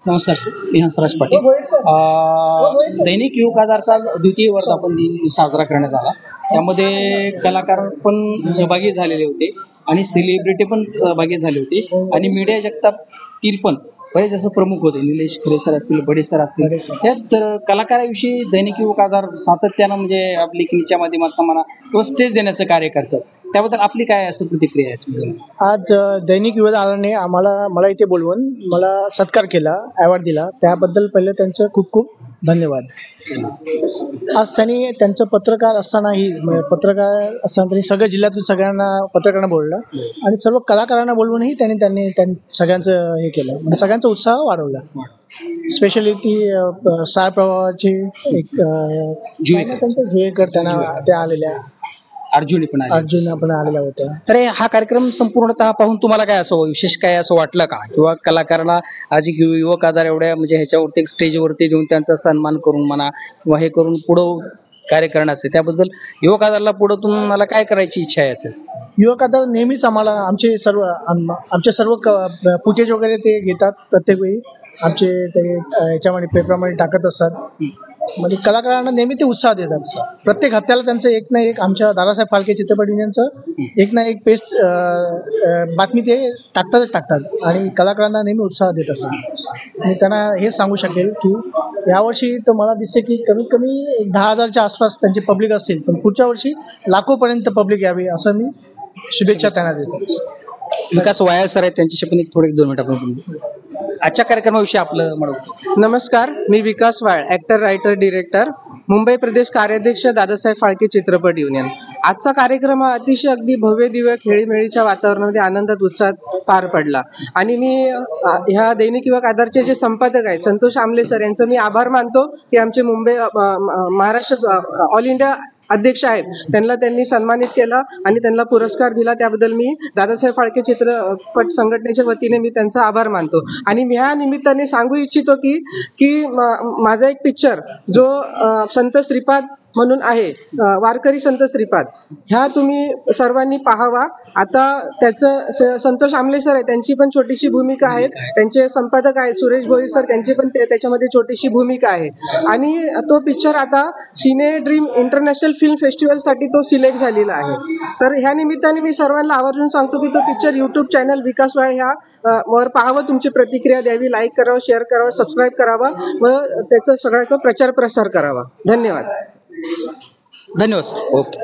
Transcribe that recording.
नमस्कार सर, मी हंसराज पाटील. दैनिक युवक आधारचा द्वितीय वर्धापन दिन साजरा करण्यात आला. त्यामध्ये कलाकार पण सहभागी झालेले होते आणि सेलिब्रिटी पण सहभागी झाले होते आणि मीडिया जगतातील पण बरेच जसं प्रमुख होते. निलेश खरे सर असतील, बडे सर असतील. त्यात कलाकाराविषयी दैनिक युवक आधार सातत्यानं म्हणजे लेखणीच्या माध्यमातून म्हणा किंवा स्टेज देण्याचं कार्य करतात. त्याबद्दल आपली काय असं प्रतिक्रिया आहे? आज दैनिक युवक आधारने मला इथे बोलवून मला सत्कार केला, अवॉर्ड दिला, त्याबद्दल पहिले त्यांचं खूप खूप धन्यवाद. आज त्यांचं पत्रकार असतानाही त्यांनी सगळ्या जिल्ह्यातून सगळ्यांना पत्रकारांना बोललं आणि सर्व कलाकारांना बोलवूनही त्यांनी सगळ्यांचं हे केलं, म्हणजे सगळ्यांचा उत्साह वाढवला. स्पेशली ती साय प्रवाहाची एक जुएकर त्या आलेल्या अर्जुनी पण आलेल्या होत्या. तर हा कार्यक्रम संपूर्णतः पाहून तुम्हाला काय असं विशेष काय असं वाटलं का, किंवा कलाकारांना आज युवक आधार एवढ्या म्हणजे ह्याच्यावरती एक स्टेजवरती घेऊन त्यांचा सन्मान करून म्हणा किंवा हे करून पुढं कार्य करण्याचं, त्याबद्दल युवक आधारला पुढं तुम्हाला काय करायची इच्छा आहे? असेच युवक आधार नेहमीच आम्हाला आमचे सर्व फुटेज वगैरे ते घेतात, प्रत्येक वेळी आमचे ते याच्यामध्ये पेपरमध्ये टाकत असतात. म्हणजे कलाकारांना नेहमी ते उत्साह देतात. प्रत्येक हप्त्याला त्यांचं एक ना एक आमच्या दादासाहेब फाळके चित्रपट युनियनचं एक ना एक पेस्ट बातमी ते टाकतात आणि कलाकारांना नेहमी उत्साह देत असतात. मी त्यांना हेच सांगू शकेल की यावर्षी तर मला दिसते की कमीत कमी 10,000च्या आसपास त्यांची पब्लिक असेल, पण पुढच्या वर्षी लाखोपर्यंत पब्लिक यावी असं मी शुभेच्छा त्यांना देतो. विकास वाया सर आहेत, त्यांच्याशी पण थोडे 2 मिनिट आपण आजच्या कार्यक्रमाविषयी आपलं म्हणू. नमस्कार, मी विकास वाळ, ऍक्टर, रायटर, डिरेक्टर, मुंबई प्रदेश कार्याध्यक्ष दादासाहेब फाळके चित्रपट युनियन. आजचा कार्यक्रम हा अतिशय अगदी भव्य दिव्य खेळीमेळीच्या वातावरणामध्ये आनंदात उत्साहात पार पडला आणि मी ह्या दैनिक युवक आधारचे जे संपादक आहेत संतोष आमले सर यांचं मी आभार मानतो की आमचे मुंबई महाराष्ट्र ऑल इंडिया अध्यक्ष आहेत, त्यांनी सन्मानित केला आणि त्यांना पुरस्कार दिला. त्याबद्दल मी दादासाहेब फाळके चित्रपट संघटनेच्या वतीने मी त्यांचा आभार मानतो. आणि मी ह्या निमित्ताने सांगू इच्छितो की माझा एक पिक्चर जो संत श्रीपाद म्हणून आहे, वारकरी संत श्रीपाद, ह्या तुम्ही सर्वांनी पाहावा. आता त्याचं संतोष आमले सर आहे, त्यांची पण छोटीशी भूमिका आहे, त्यांचे संपादक आहेत सुरेश भोई सर, त्यांची पण त्याच्यामध्ये छोटीशी भूमिका आहे. आणि तो पिक्चर आता सिने ड्रीम इंटरनॅशनल फिल्म फेस्टिवलसाठी तो सिलेक्ट झालेला आहे. तर ह्या निमित्ताने मी सर्वांना आवर्जून सांगतो की तो पिक्चर यूट्यूब चॅनल विकास वाळ ह्या वर पाहावं, तुमची प्रतिक्रिया द्यावी, लाईक करावं, शेअर करावं, सबस्क्राईब करावा व त्याचा सगळ्याचा प्रचार प्रसार करावा. धन्यवाद. धन्यवाद. ओके.